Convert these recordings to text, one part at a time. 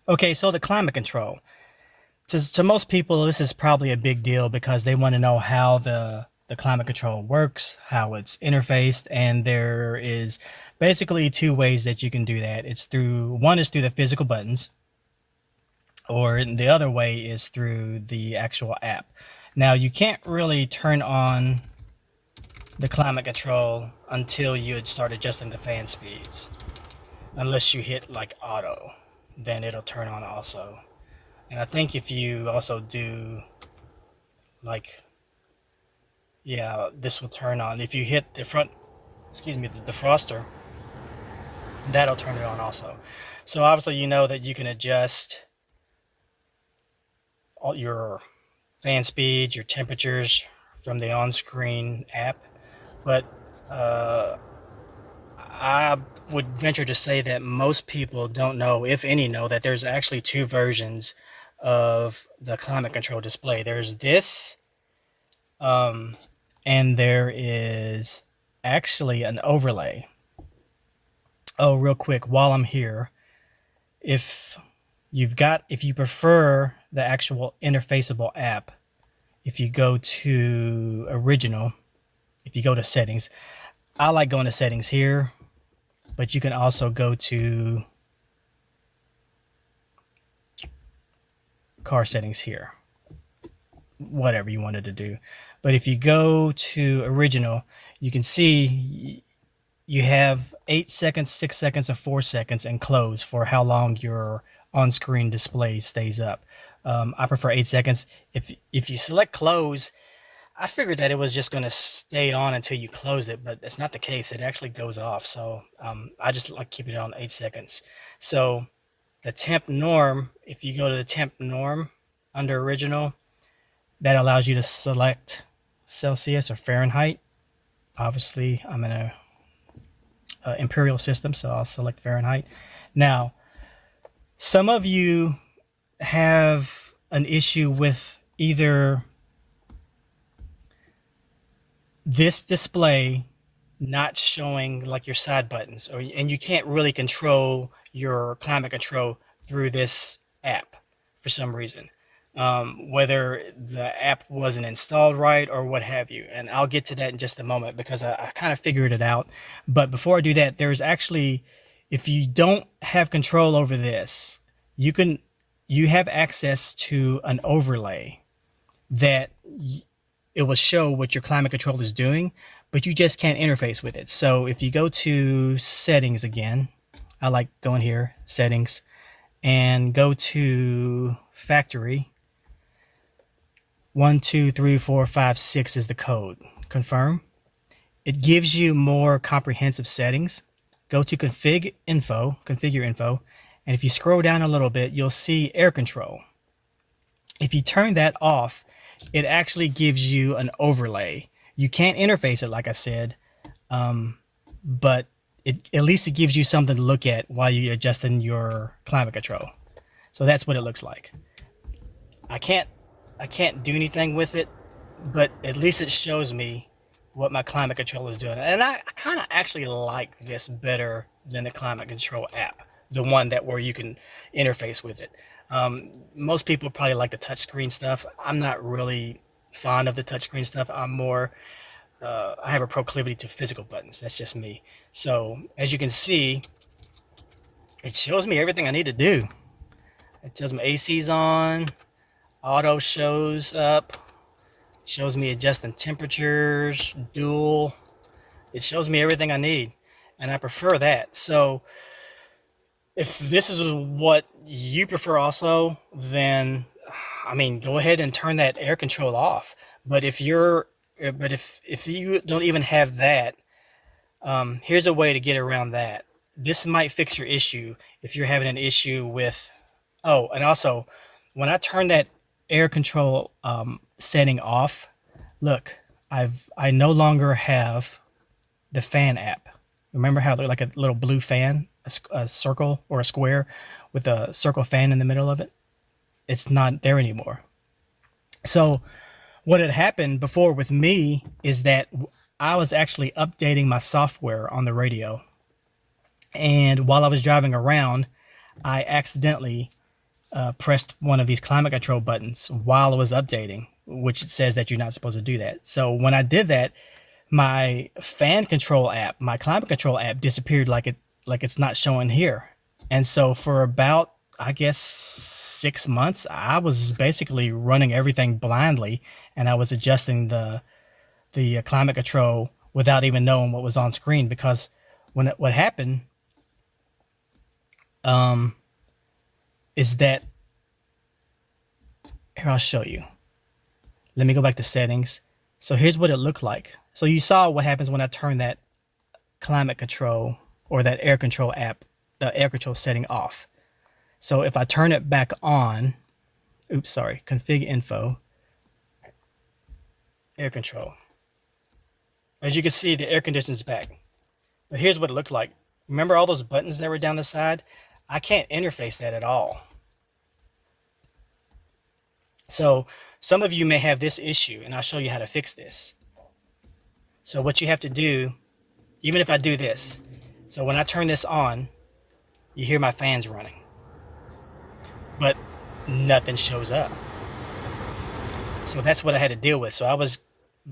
Okay, so the climate control. To most people, this is probably a big deal because they want to know how the climate control works, how it's interfaced, and there is basically two ways that you can do that. It's through one is through the physical buttons, or the other way is through the actual app. Now, you can't really turn on the climate control until you start adjusting the fan speeds, unless you hit like auto, then it'll turn on also. And I think if you also do like, yeah, this will turn on. If you hit the front, excuse me, the defroster, that'll turn it on also. So obviously, you know that you can adjust all your fan speeds, your temperatures from the on-screen app. But uh, I would venture to say that most people don't know, if any know, that there's actually two versions of the climate control display. There's this, um, and there is actually an overlay. Oh, real quick, while I'm here, if if you prefer the actual interfaceable app, if you go to original, if you go to settings, I like going to settings here, but you can also go to car settings here, whatever you wanted to do. But if you go to original, you can see you have 8 seconds, 6 seconds, and 4 seconds, and close for how long your on-screen display stays up. I prefer 8 seconds. If you select close, I figured that it was just going to stay on until you close it, but that's not the case. It actually goes off. So I just like keeping it on 8 seconds. So the temp norm, if you go to the temp norm under original, that allows you to select Celsius or Fahrenheit. Obviously, I'm in a imperial system, so I'll select Fahrenheit. Now, some of you have an issue with either this display not showing like your side buttons, and you can't really control your climate control through this app for some reason. Whether the app wasn't installed right or what have you. And I'll get to that in just a moment because I kind of figured it out. But before I do that, there's actually, if you don't have control over this, you can, you have access to an overlay that it will show what your climate control is doing, but you just can't interface with it. So if you go to settings again, I like going here, settings, and go to factory. 1, 2, 3, 4, 5, 6 is the code. Confirm. It gives you more comprehensive settings. Go to configure info, and if you scroll down a little bit, you'll see air control. If you turn that off, it actually gives you an overlay. You can't interface it, like I said, but at least it gives you something to look at while you're adjusting your climate control. So that's what it looks like. I can't do anything with it, but at least it shows me what my climate control is doing. And I kind of actually like this better than the climate control app, the one that where you can interface with it. Most people probably like the touchscreen stuff. I'm not really fond of the touchscreen stuff. I have a proclivity to physical buttons. That's just me. So as you can see, it shows me everything I need to do. It tells me AC's on, auto shows up, shows me adjusting temperatures, dual. It shows me everything I need, and I prefer that. So if this is what you prefer also, then I mean, go ahead and turn that air control off. But if you don't even have that, here's a way to get around that. This might fix your issue if you're having an issue with. Oh, and also, when I turn that air control setting off, look, I no longer have the fan app. Remember how they're like a little blue fan, a circle or a square with a circle fan in the middle of it? It's not there anymore. So what had happened before with me is that I was actually updating my software on the radio. And while I was driving around, I accidentally pressed one of these climate control buttons while it was updating, which says that you're not supposed to do that. So when I did that, my fan control app, my climate control app disappeared like it's not showing here. And so for about, I guess, 6 months, I was basically running everything blindly, and I was adjusting the climate control without even knowing what was on screen, because what happened is that, here, I'll show you. Let me go back to settings. So here's what it looked like. So you saw what happens when I turn that climate control or that air control app, the air control setting off. So if I turn it back on, config info, air control. As you can see, the air conditioner's back. But here's what it looked like. Remember all those buttons that were down the side? I can't interface that at all. So some of you may have this issue, and I'll show you how to fix this. So what you have to do, even if I do this, so when I turn this on, you hear my fans running, but nothing shows up. So that's what I had to deal with. So I was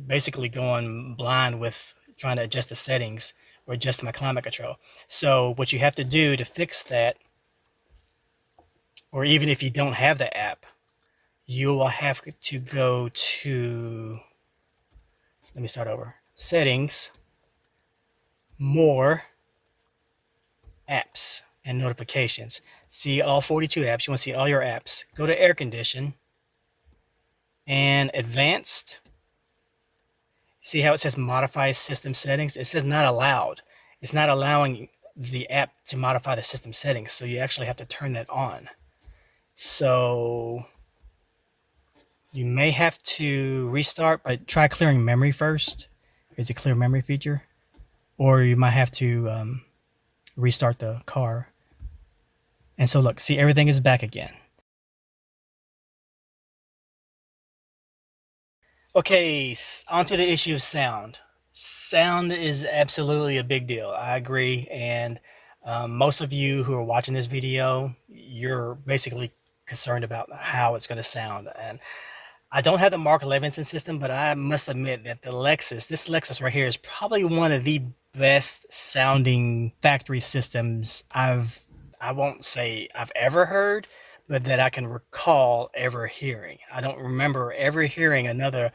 basically going blind with trying to adjust the settings or adjust my climate control. So what you have to do to fix that, or even if you don't have the app, you will have to go to, let me start over, settings, more, apps and notifications. See all 42 apps. You want to see all your apps. Go to air condition and advanced. See how it says modify system settings? It says not allowed. It's not allowing the app to modify the system settings. So you actually have to turn that on. So you may have to restart, but try clearing memory first. There's a clear memory feature. Or you might have to restart the car. And so look, see, everything is back again. Okay, onto the issue of sound. Sound is absolutely a big deal. I agree. And most of you who are watching this video, you're basically concerned about how it's going to sound. And I don't have the Mark Levinson system, but I must admit that this Lexus right here is probably one of the best sounding factory systems I won't say I've ever heard, but that I can recall ever hearing. I don't remember ever hearing another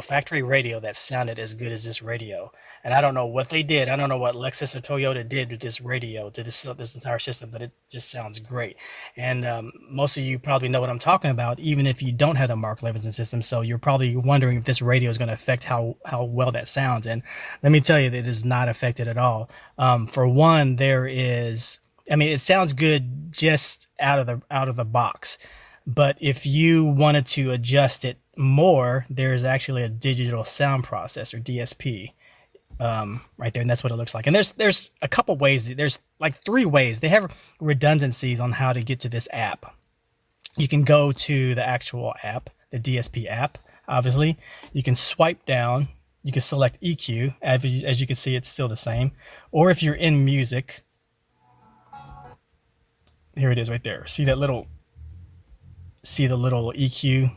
factory radio that sounded as good as this radio. And I don't know what they did. I don't know what Lexus or Toyota did with this radio, to this entire system, but it just sounds great. And most of you probably know what I'm talking about, even if you don't have the Mark Levinson system. So you're probably wondering if this radio is going to affect how well that sounds. And let me tell you that it is not affected at all. For one, it sounds good just out of the box. But if you wanted to adjust it more, there's actually a digital sound processor, DSP, right there, and that's what it looks like. And there's a couple ways. There's like 3 ways. They have redundancies on how to get to this app. You can go to the actual app, the DSP app. Obviously, you can swipe down. You can select EQ. As you can see, it's still the same. Or if you're in music, here it is right there. See the little EQ,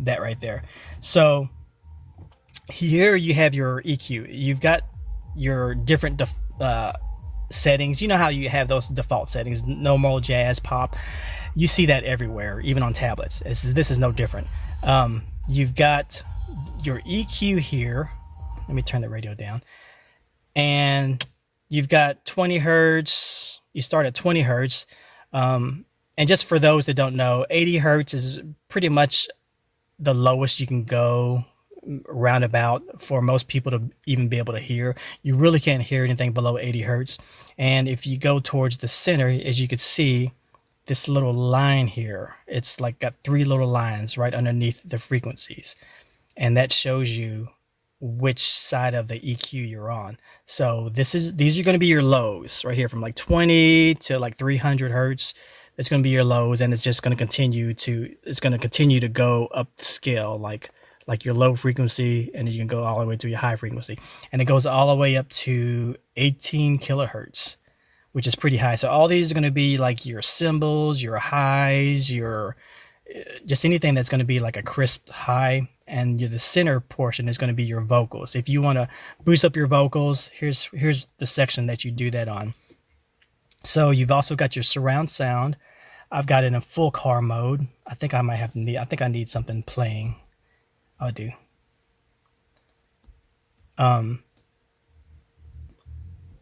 that right there. So here you have your EQ. You've got your different settings. You know how you have those default settings, normal, jazz, pop. You see that everywhere, even on tablets. This is no different. You've got your EQ here. Let me turn the radio down. And you've got 20 hertz. You start at 20 hertz. And just for those that don't know, 80 hertz is pretty much the lowest you can go, roundabout, for most people to even be able to hear. You really can't hear anything below 80 hertz. And if you go towards the center, as you can see, this little line here, it's like got 3 little lines right underneath the frequencies. And that shows you which side of the EQ you're on. So these are going to be your lows right here, from like 20 to like 300 hertz. It's going to be your lows, and it's just going to continue to go up the scale, like your low frequency, and you can go all the way to your high frequency, and it goes all the way up to 18 kilohertz, which is pretty high. So all these are going to be like your cymbals, your highs, your just anything that's going to be like a crisp high, and the center portion is going to be your vocals. If you want to boost up your vocals, here's the section that you do that on. So you've also got your surround sound. I've got it in full car mode. I think I need something playing. I do.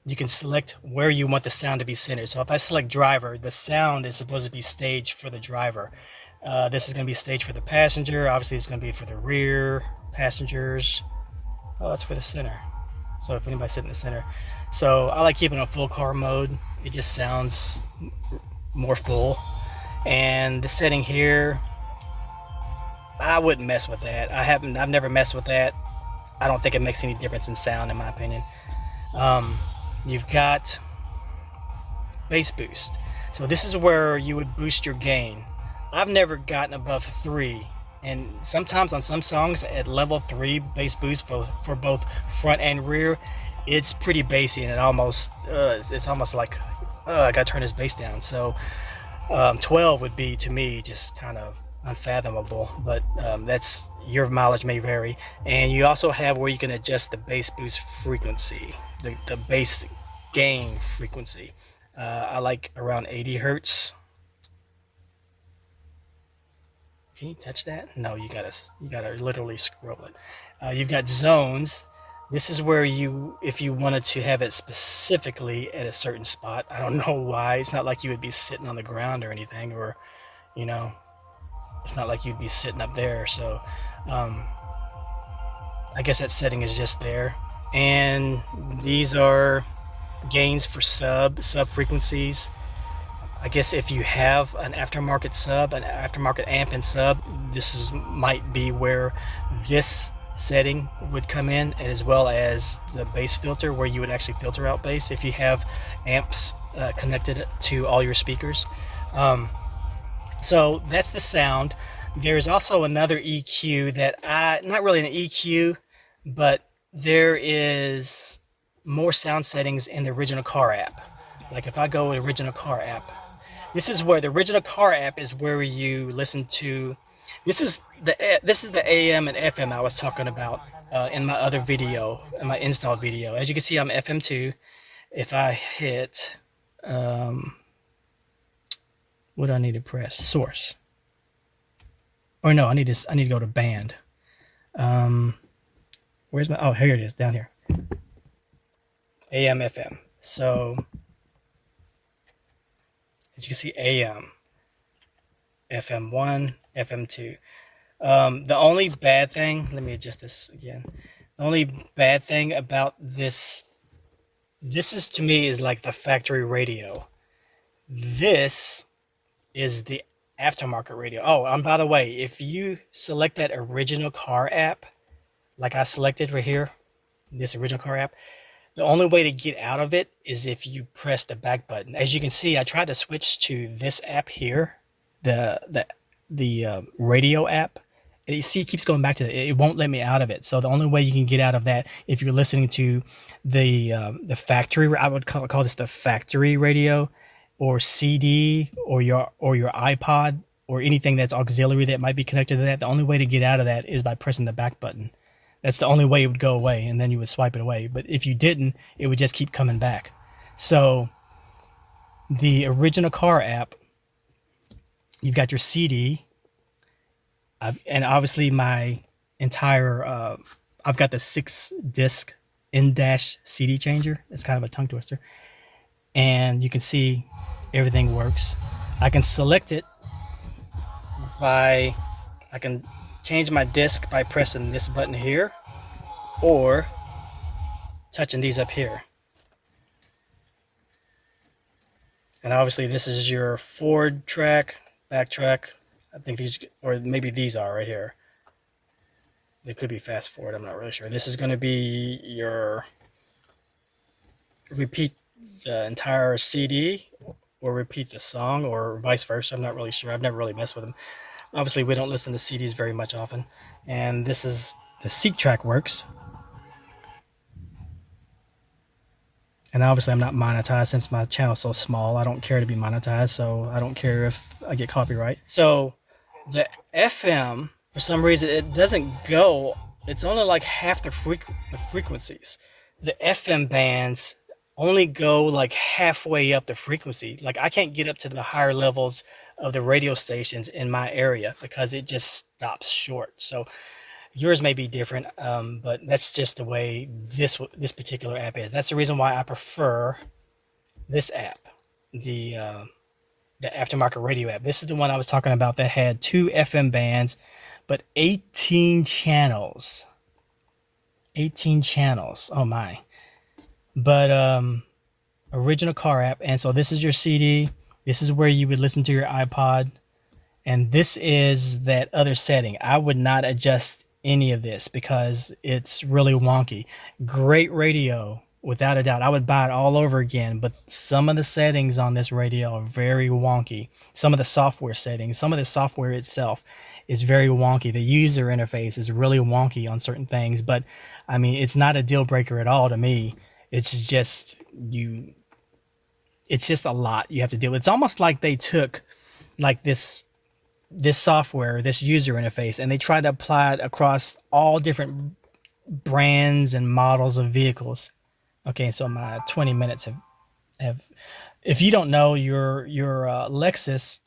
You can select where you want the sound to be centered. So if I select driver, the sound is supposed to be staged for the driver. This is going to be staged for the passenger. Obviously, it's going to be for the rear passengers. Oh, that's for the center. So if anybody's sitting in the center. So I like keeping it on full car mode. It just sounds more full. And the setting here, I wouldn't mess with that. I've never messed with that. I don't think it makes any difference in sound, in my opinion. You've got bass boost. So this is where you would boost your gain. I've never gotten above 3, and sometimes on some songs at level 3 bass boost for both front and rear, it's pretty bassy, and it's almost like I gotta turn this bass down. So 12 would be, to me, just kind of unfathomable, but that's, your mileage may vary. And you also have where you can adjust the bass boost frequency, the bass gain frequency. I like around 80 hertz. Can you touch that? No, you gotta literally scroll it. You've got zones. This is where if you wanted to have it specifically at a certain spot. I don't know why. It's not like you would be sitting on the ground or anything, or it's not like you'd be sitting up there. So I guess that setting is just there. And these are gains for sub frequencies. I guess if you have an aftermarket amp and sub, might be where this setting would come in, as well as the bass filter, where you would actually filter out bass if you have amps connected to all your speakers. So that's the sound. There's also another EQ that not really an EQ, but there is more sound settings in the Original Car app. Like if I go to Original Car app, this is where the Original Car app is where you listen to. This is the AM and FM I was talking about in my other video, in my install video. As you can see, I'm FM2. If I hit, what do I need to press? Source. Or no, I need to go to band. Where's my? Oh, here it is, down here. AM, FM. So as you can see, AM, FM1, FM2. The only bad thing, let me adjust this again. The only bad thing about this is, to me, is like the factory radio. This is the aftermarket radio. Oh, and by the way, if you select that Original Car app, like I selected right here, this Original Car app, the only way to get out of it is if you press the back button. As you can see, I tried to switch to this app here, the radio app, and you see it keeps going back to it. It won't let me out of it. So the only way you can get out of that, if you're listening to the factory, I would call this the factory radio, or CD, or your iPod, or anything that's auxiliary that might be connected to that. The only way to get out of that is by pressing the back button. That's the only way it would go away, and then you would swipe it away. But if you didn't, it would just keep coming back. So the Original Car app, you've got your CD, and obviously my entire, I've got the 6-disc in-dash CD changer. It's kind of a tongue twister. And you can see everything works. I can select it I can change my disc by pressing this button here, or touching these up here. And obviously this is your forward track, back track. I think these, or maybe these are right here. They could be fast forward, I'm not really sure. This is going to be your repeat the entire CD, or repeat the song, or vice versa. I'm not really sure. I've never really messed with them. Obviously, we don't listen to CDs very much often. And this is the Seek Track works. And obviously, I'm not monetized since my channel's so small. I don't care to be monetized, so I don't care if I get copyright. So the FM, for some reason, it doesn't go. It's only like half the frequencies. The FM bands only go like halfway up the frequency. Like I can't get up to the higher levels of the radio stations in my area because it just stops short. So yours may be different, but that's just the way this particular app is. That's the reason why I prefer this app, the aftermarket radio app. This is the one I was talking about that had 2 FM bands, but 18 channels. 18 channels. Oh my. But original car app. And so this is your CD. This is where you would listen to your iPod. And this is that other setting. I would not adjust any of this because it's really wonky. Great radio, without a doubt. I would buy it all over again, but some of the settings on this radio are very wonky. Some of the software settings, some of the software itself is very wonky. The user interface is really wonky on certain things, but I mean, it's not a deal breaker at all to me. It's just it's just a lot you have to deal with. It's almost like they took like this software, this user interface, and they tried to apply it across all different brands and models of vehicles. Okay, so my 20 minutes have if you don't know your Lexus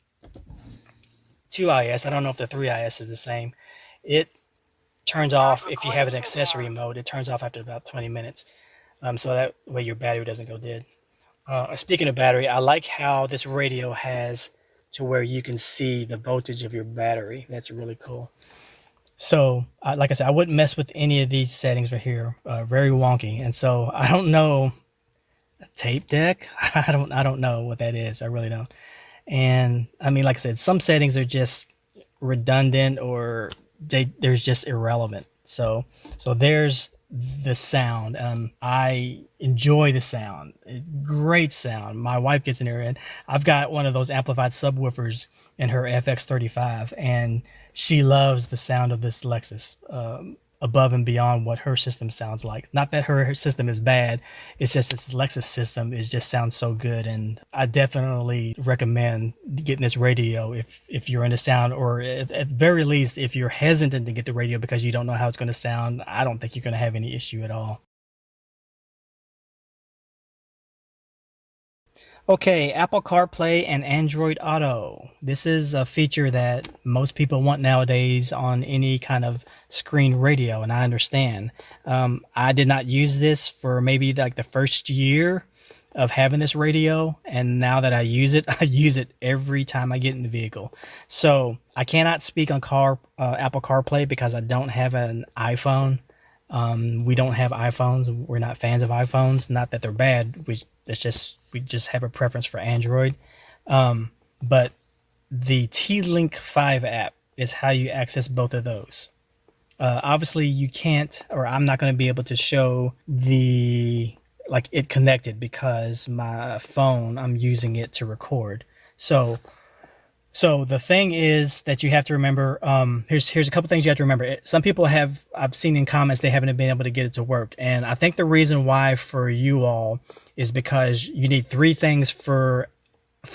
2IS, I don't know if the 3IS is the same. It turns off if you have an accessory mode. It turns off after about 20 minutes. So that way your battery doesn't go dead. Speaking of battery, I like how this radio has to where you can see the voltage of your battery. That's really cool. So, like I said, I wouldn't mess with any of these settings right here. Very wonky. And so I don't know a tape deck. I don't know what that is. I really don't. And I mean, like I said, some settings are just redundant or they're just irrelevant. So there's the sound. I enjoy the sound. Great sound. My wife gets in there, and I've got one of those amplified subwoofers in her FX35, and she loves the sound of this Lexus, above and beyond what her system sounds like. Not that her system is bad, it's just this Lexus system just sounds so good, and I definitely recommend getting this radio if you're into sound, or at very least if you're hesitant to get the radio because you don't know how it's going to sound. I don't think you're going to have any issue at all. Okay, Apple CarPlay and Android Auto. This is a feature that most people want nowadays on any kind of screen radio, and I understand. I did not use this for maybe like the first year of having this radio, and now that I use it, I use it every time I get in the vehicle. So I cannot speak on Apple CarPlay because I don't have an iPhone. We don't have iPhones. We're not fans of iPhones. Not that they're bad. We just have a preference for Android. But the T-Link 5 app is how you access both of those. Obviously, you can't, or I'm not going to be able to show it connected because my phone, I'm using it to record. So the thing is that you have to remember, here's a couple things you have to remember. Some people I've seen in comments, they haven't been able to get it to work. And I think the reason why for you all is because you need 3 things for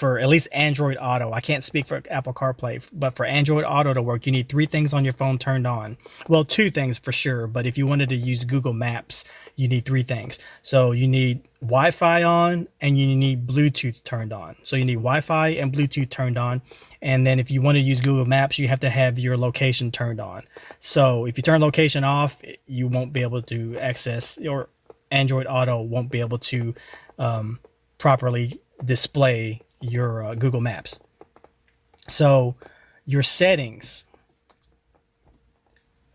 at least Android Auto. I can't speak for Apple CarPlay, but for Android Auto to work, you need 3 things on your phone turned on. Well, 2 things for sure, but if you wanted to use Google Maps, you need 3 things. So you need Wi-Fi on, and you need Bluetooth turned on. So you need Wi-Fi and Bluetooth turned on. And then if you want to use Google Maps, you have to have your location turned on. So if you turn location off, you won't be able to access, or Android Auto won't be able to properly display your Google Maps. So your settings,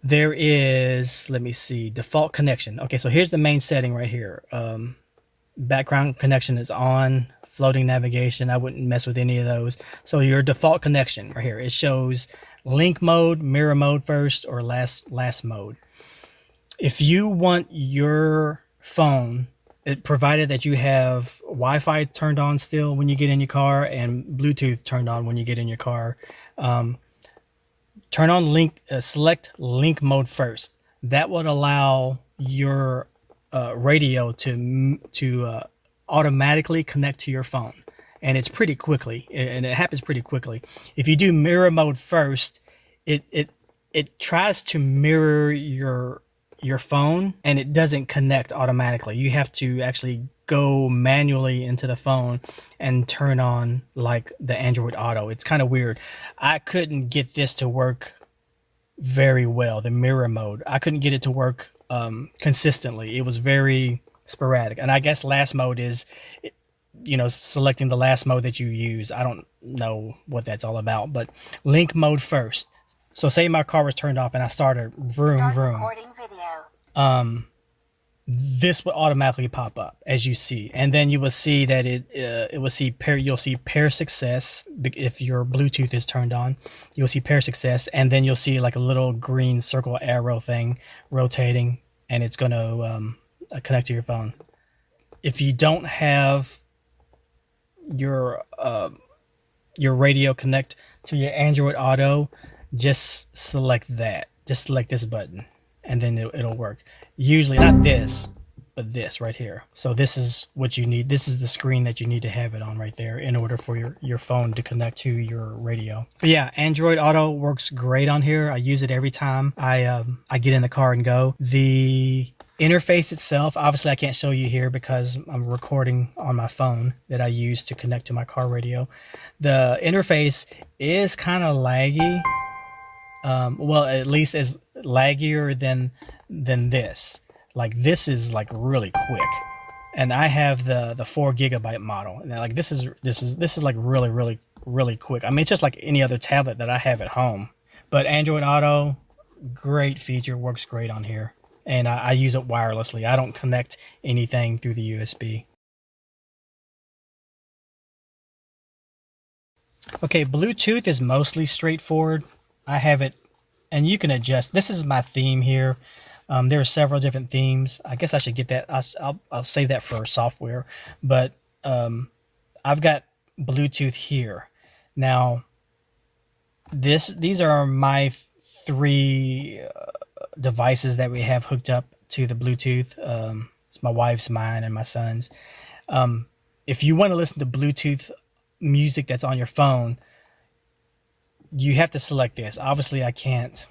there is, let me see, default connection. Okay, so here's the main setting right here. Background connection is on. Floating navigation, I wouldn't mess with any of those. So your default connection right here, it shows link mode, mirror mode first, or last mode. If you want your phone, provided that you have Wi-Fi turned on still when you get in your car and Bluetooth turned on when you get in your car, turn on select link mode first. That would allow your radio to automatically connect to your phone, and it's pretty quickly, and it happens pretty quickly. If you do mirror mode first, it tries to mirror your phone, and it doesn't connect automatically. You have to actually go manually into the phone and turn on like the Android Auto. It's kind of weird. I couldn't get this to work very well. The mirror mode, I couldn't get it to work consistently. It was very sporadic. And I guess last mode is, selecting the last mode that you use. I don't know what that's all about, but link mode first. So say my car was turned off and I started vroom vroom. This will automatically pop up as you see, and then you will see that it will see you'll see pair success. If your Bluetooth is turned on, you'll see pair success, and then you'll see like a little green circle arrow thing rotating, and it's going to connect to your phone. If you don't have your radio connect to your Android Auto, just select that. Just select this button, and then it'll work. Usually not this, but this right here. So this is what you need. This is the screen that you need to have it on right there in order for your phone to connect to your radio. But yeah, Android Auto works great on here. I use it every time I get in the car and go. The interface itself, obviously I can't show you here because I'm recording on my phone that I use to connect to my car radio. The interface is kind of laggy. Well, at least as laggier than this. Like this is like really quick, and I have the 4 GB model, and like this is like really quick. I mean, it's just like any other tablet that I have at home. But Android Auto, great feature, works great on here, and I use it wirelessly. I don't connect anything through the USB. Okay, Bluetooth is mostly straightforward. I have it, and you can adjust. This is my theme here. There are several different themes. I guess I should get that. I'll save that for software. But I've got Bluetooth here. Now, these are my 3 devices that we have hooked up to the Bluetooth. It's my wife's, mine, and my son's. If you want to listen to Bluetooth music that's on your phone, you have to select this. Obviously, I can't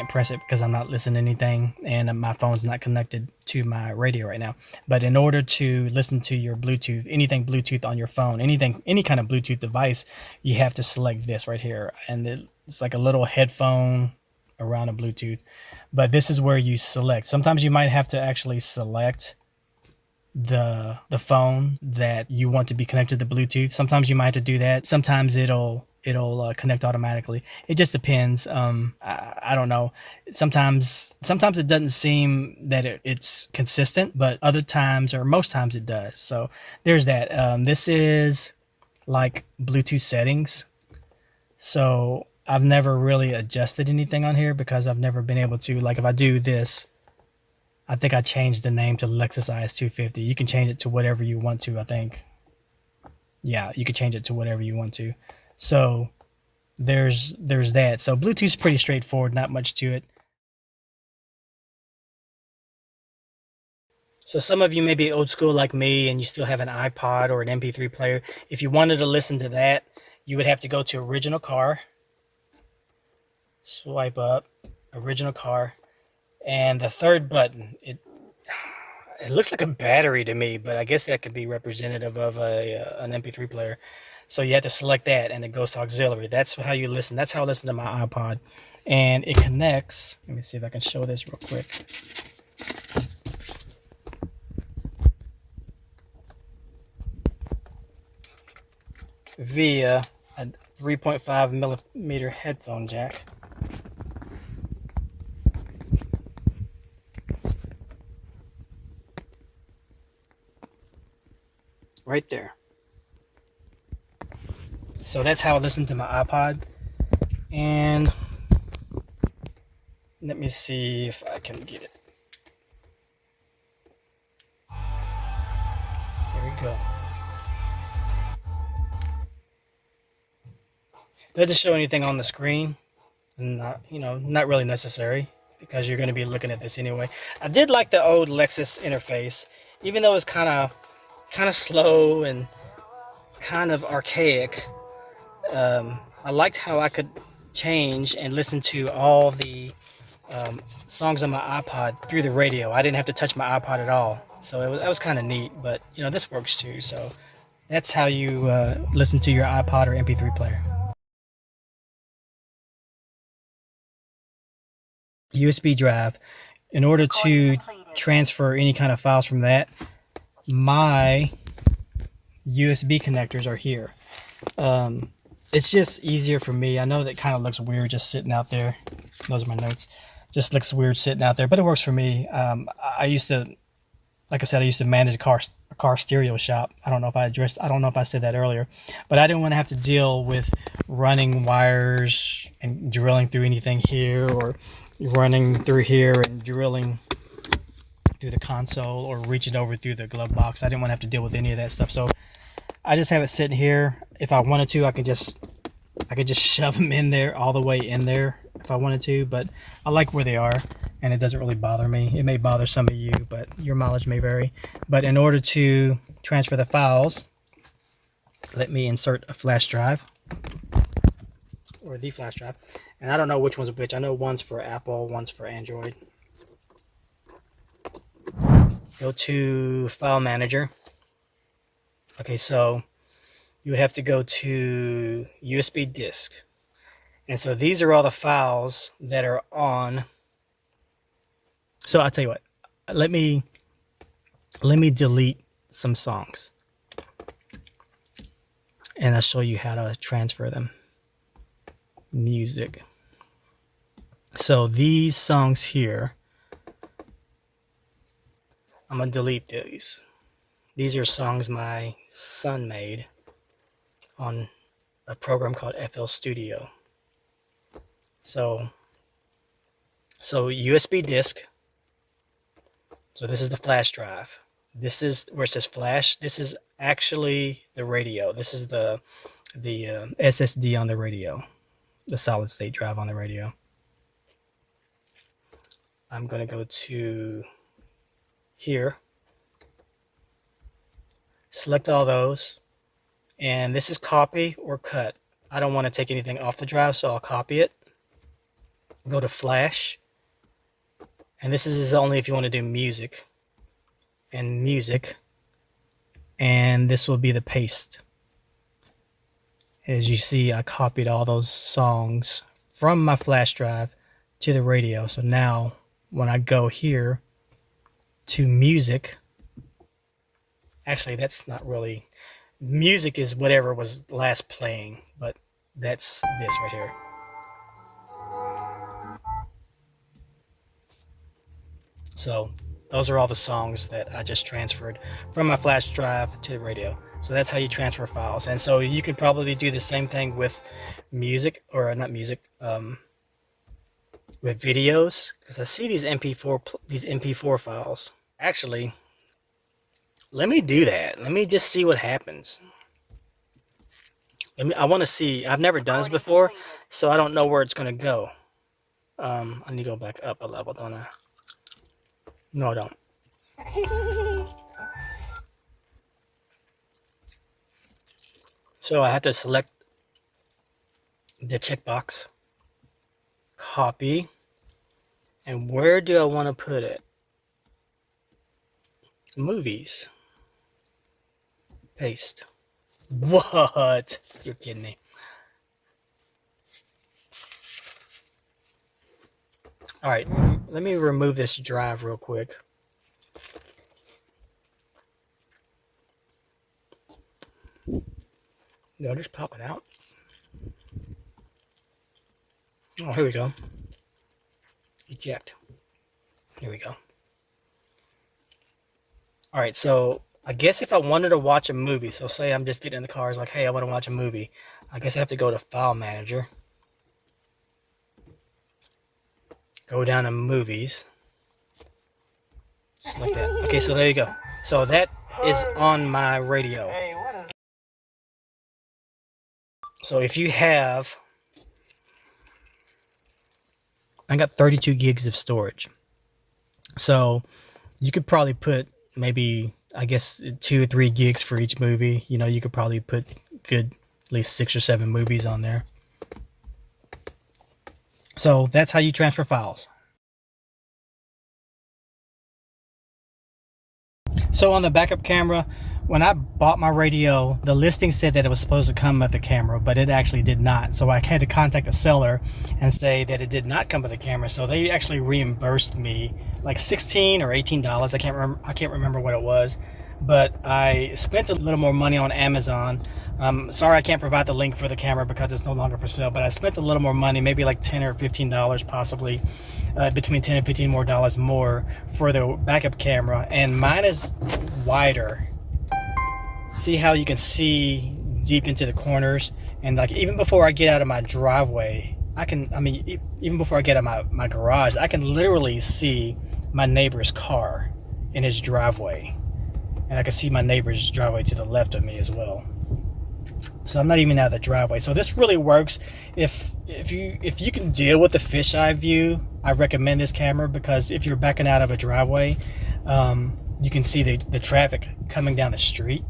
press it because I'm not listening to anything, and my phone's not connected to my radio right now. But in order to listen to your Bluetooth, anything Bluetooth on your phone, any kind of Bluetooth device, you have to select this right here. And it's like a little headphone around a Bluetooth. But this is where you select. Sometimes you might have to actually select the phone that you want to be connected to Bluetooth. Sometimes you might have to do that. Sometimes it'll connect automatically. It just depends. I don't know. Sometimes it doesn't seem that it's consistent, but other times, or most times, it does. So there's that. This is like Bluetooth settings. So I've never really adjusted anything on here because I've never been able to. Like if I do this, I think I changed the name to Lexus IS250. You can change it to whatever you want to, I think. Yeah, you can change it to whatever you want to. So there's that. So Bluetooth's pretty straightforward, not much to it. So some of you may be old school like me and you still have an iPod or an MP3 player. If you wanted to listen to that, you would have to go to Original Car, swipe up, Original Car, and the third button, it looks like a battery to me, but I guess that could be representative of an MP3 player. So you have to select that, and it goes to auxiliary. That's how you listen. That's how I listen to my iPod. And it connects. Let me see if I can show this real quick. Via a 3.5 millimeter headphone jack. Right there. So that's how I listen to my iPod. And let me see if I can get it. There we go. Doesn't show anything on the screen. Not really necessary because you're going to be looking at this anyway. I did like the old Lexus interface, even though it's kind of kind of slow and kind of archaic. I liked how I could change and listen to all the songs on my iPod through the radio. I didn't have to touch my iPod at all, so that was kind of neat. But this works too. So that's how you listen to your iPod or MP3 player. USB drive. In order to transfer any kind of files from that, my USB connectors are here. It's just easier for me. I know that kind of looks weird just sitting out there. Those are my notes. Just looks weird sitting out there, but it works for me. I used to, like I said, I used to manage a car stereo shop. I don't know if I said that earlier, but I didn't want to have to deal with running wires and drilling through anything here, or running through here and drilling through the console, or reaching over through the glove box. I didn't want to have to deal with any of that stuff. So I just have it sitting here. If I wanted to, I could just shove them in there, all the way in there if I wanted to, but I like where they are and it doesn't really bother me. It may bother some of you, but your mileage may vary. But in order to transfer the files, let me insert a flash drive, or the flash drive. And I don't know which one's which. I know one's for Apple, one's for Android. Go to File Manager. Okay, so you would have to go to USB disk. And so these are all the files that are on. So I'll tell you what, let me delete some songs, and I'll show you how to transfer them. Music. So these songs here, I'm going to delete these. These are songs my son made on a program called FL Studio. So USB disk. So this is the flash drive. This is where it says flash. This is actually the radio. This is the SSD on the radio, the solid state drive on the radio. I'm going to go to here, select all those, and this is copy or cut. I don't want to take anything off the drive, so I'll copy it. Go to flash, and this is only if you want to do music, and this will be the paste. As you see, I copied all those songs from my flash drive to the radio. So now when I go here to music, actually that's not really, music is whatever was last playing, but that's this right here. So those are all the songs that I just transferred from my flash drive to the radio. So that's how you transfer files. And so you can probably do the same thing with music, or not music, with videos, because I see these MP4 files. Actually, let me do that. Let me just see what happens. I want to see. I've never done this before, so I don't know where it's going to go. I need to go back up a level, don't I? No, I don't. So I have to select the checkbox, copy, and where do I want to put it? Movies. Paste. What? You're kidding me. All right, let me remove this drive real quick. No, just pop it out. Oh, here we go. Eject. Here we go. All right, so I guess if I wanted to watch a movie, so say I'm just getting in the car, it's like, hey, I want to watch a movie. I guess I have to go to File Manager. Go down to Movies. Select that. Okay, so there you go. So that is on my radio. So if you have, I got 32 gigs of storage. So you could probably put maybe I guess 2 or 3 gigs for each movie. You know, you could probably put good at least 6 or 7 movies on there. So that's how you transfer files. So on the backup camera, when I bought my radio, the listing said that it was supposed to come with the camera, but it actually did not. So I had to contact the seller and say that it did not come with the camera. So they actually reimbursed me like $16 or $18. I can't remember what it was, but I spent a little more money on Amazon. Sorry, I can't provide the link for the camera because it's no longer for sale, but I spent a little more money, maybe like $10 or $15 possibly. Between $10 and $15 more for the backup camera, and mine is wider. See how you can see deep into the corners, and like even before I get out of my driveway, even before I get out of my garage, I can literally see my neighbor's car in his driveway, and I can see my neighbor's driveway to the left of me as well. So I'm not even out of the driveway. So this really works. If you can deal with the fisheye view, I recommend this camera, because if you're backing out of a driveway, you can see the traffic coming down the street.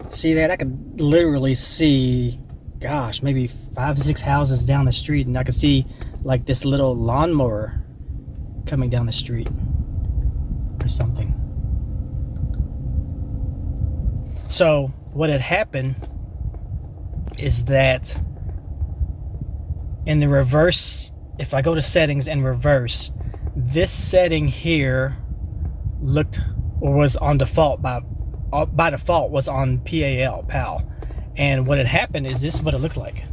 See that? I can literally see, gosh, maybe 5 or 6 houses down the street, and I can see like this little lawnmower coming down the street or something. So what had happened is that in the reverse, if I go to settings and reverse, this setting here looked, or was on default by default was on PAL, and what had happened is this is what it looked like.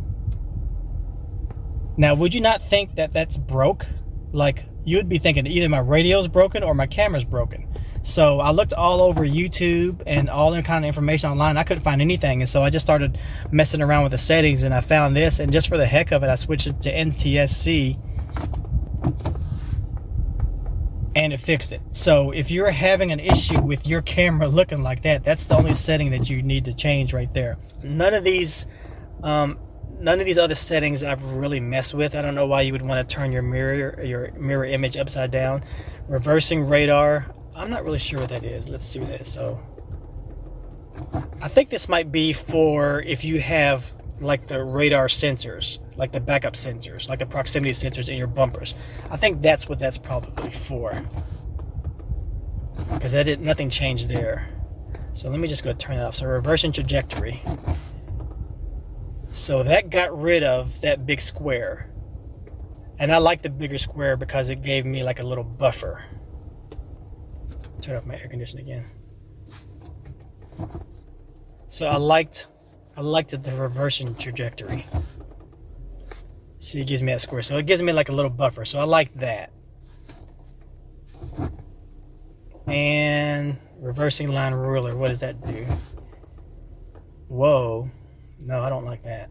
Now, would you not think that that's broke? Like, you would be thinking either my radio's broken or my camera's broken. So I looked all over YouTube and all that kind of information online. I couldn't find anything, and so I just started messing around with the settings, and I found this, and just for the heck of it, I switched it to NTSC, and it fixed it. So if you're having an issue with your camera looking like that, that's the only setting that you need to change right there. None of these other settings I've really messed with. I don't know why you would want to turn your mirror image upside down. Reversing radar, I'm not really sure what that is. Let's see what that is. So I think this might be for if you have like the radar sensors, like the backup sensors, like the proximity sensors in your bumpers. I think that's what that's probably for, because nothing changed there. So let me just go turn it off. So reversing trajectory. So that got rid of that big square, and I like the bigger square because it gave me like a little buffer. Turn off my air conditioner again. So I liked the reversing trajectory. See, it gives me that square. So it gives me like a little buffer. So I like that. And reversing line ruler, what does that do? Whoa. No, I don't like that.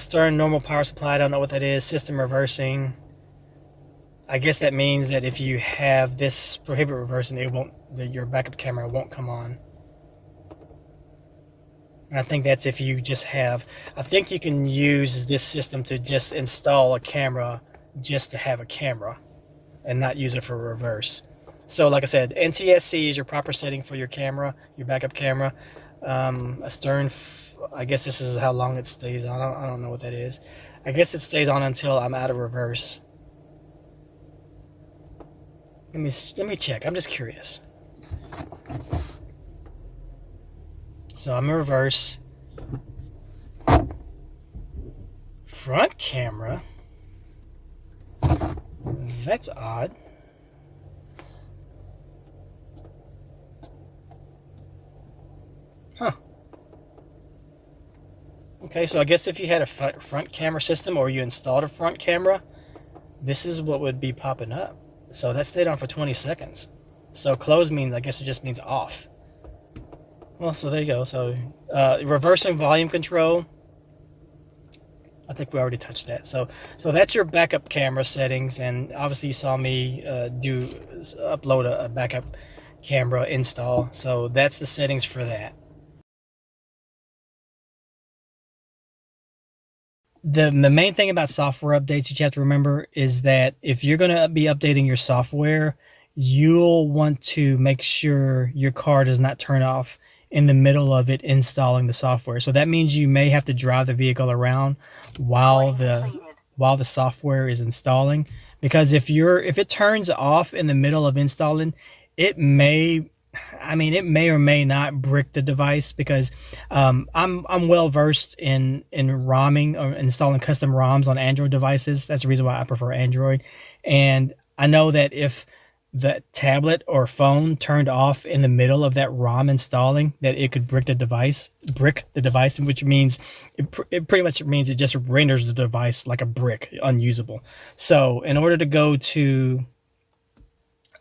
Stern normal power supply, I don't know what that is. System reversing. I guess that means that if you have this prohibit reversing, your backup camera won't come on. And I think that's if you just have, I think you can use this system to just install a camera just to have a camera and not use it for reverse. So like I said, NTSC is your proper setting for your camera, your backup camera. A stern, I guess this is how long it stays on. I don't know what that is. I guess it stays on until I'm out of reverse. Let me check. I'm just curious. So I'm in reverse. Front camera. That's odd. Huh. Okay, so I guess if you had a front camera system, or you installed a front camera, this is what would be popping up. So that stayed on for 20 seconds. So close means, I guess it just means off. Well, so there you go. So reversing volume control. I think we already touched that. So that's your backup camera settings, and obviously you saw me upload a backup camera install. So that's the settings for that. The main thing about software updates that you have to remember is that if you're going to be updating your software, you'll want to make sure your car does not turn off in the middle of it installing the software. So that means you may have to drive the vehicle around while the software is installing, because if it turns off in the middle of installing, it may or may not brick the device, because I'm well versed in ROMing or installing custom ROMs on Android devices. That's the reason why I prefer Android. And I know that if the tablet or phone turned off in the middle of that ROM installing, that it could brick the device, which means it pretty much means it just renders the device like a brick, unusable. So in order to go to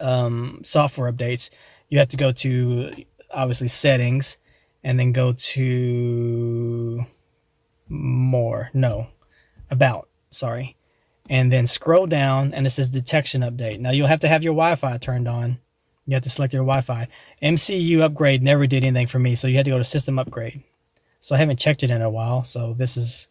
software updates, you have to go to obviously settings, and then go to about, and then scroll down, and it says detection update. Now you'll have to have your Wi-Fi turned on. You have to select your Wi-Fi. MCU upgrade never did anything for me, so you had to go to system upgrade. So I haven't checked it in a while, so this is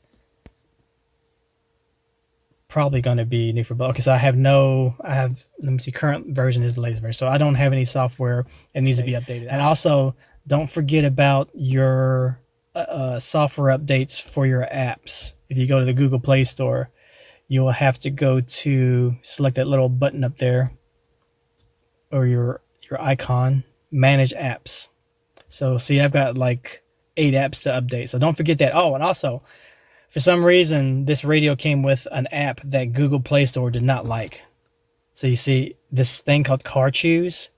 probably going to be new for both. Okay, so let me see, current version is the latest version, so I don't have any software that needs to be updated. And also, don't forget about your software updates for your apps. If you go to the Google Play Store, you will have to go to select that little button up there, or your icon, manage apps. So see, I've got like 8 apps to update, so don't forget that. Oh, and also, for some reason, this radio came with an app that Google Play Store did not like. So you see this thing called Car Choose.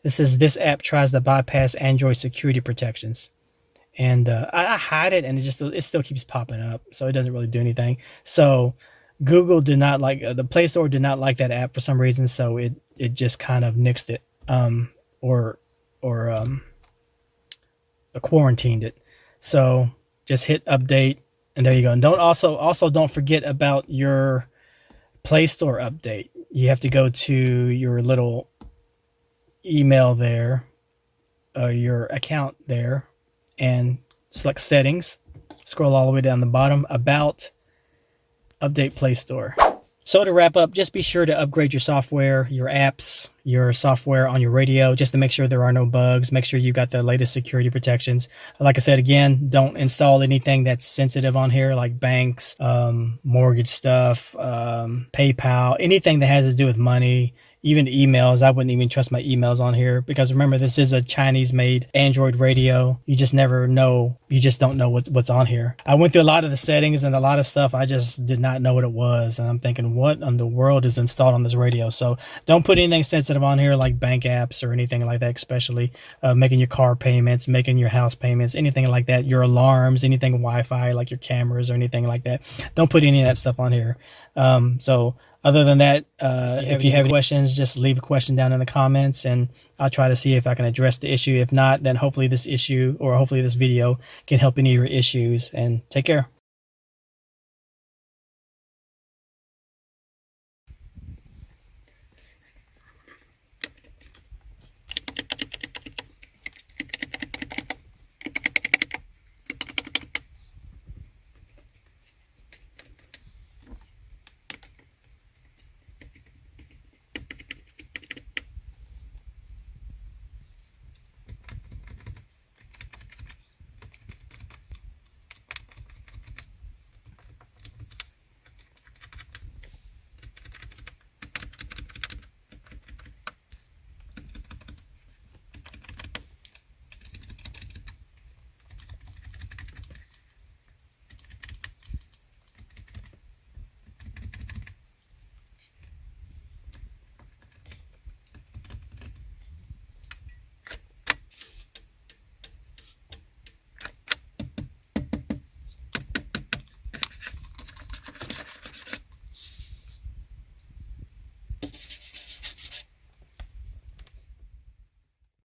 This app tries to bypass Android security protections. And I hide it, and it still keeps popping up, so it doesn't really do anything. So Google did not like, the Play Store did not like that app for some reason, so it just kind of nixed it, or quarantined it. So just hit update, and there you go. And don't forget about your Play Store update. You have to go to your little email there, your account there, and select settings. Scroll all the way down the bottom, about, update Play Store. So to wrap up, just be sure to upgrade your software, your apps, your software on your radio, just to make sure there are no bugs. Make sure you got the latest security protections. Like I said, again, don't install anything that's sensitive on here, like banks, mortgage stuff, PayPal, anything that has to do with money. Even emails, I wouldn't even trust my emails on here, because remember, this is a Chinese-made Android radio. You just never know. You just don't know what's on here. I went through a lot of the settings and a lot of stuff. I just did not know what it was, and I'm thinking, what in the world is installed on this radio? So don't put anything sensitive on here, like bank apps or anything like that, especially making your car payments, making your house payments, anything like that. Your alarms, anything Wi-Fi, like your cameras or anything like that. Don't put any of that stuff on here. So other than that, if you have any questions, just leave a question down in the comments, and I'll try to see if I can address the issue. If not, then hopefully this video can help any of your issues. And take care.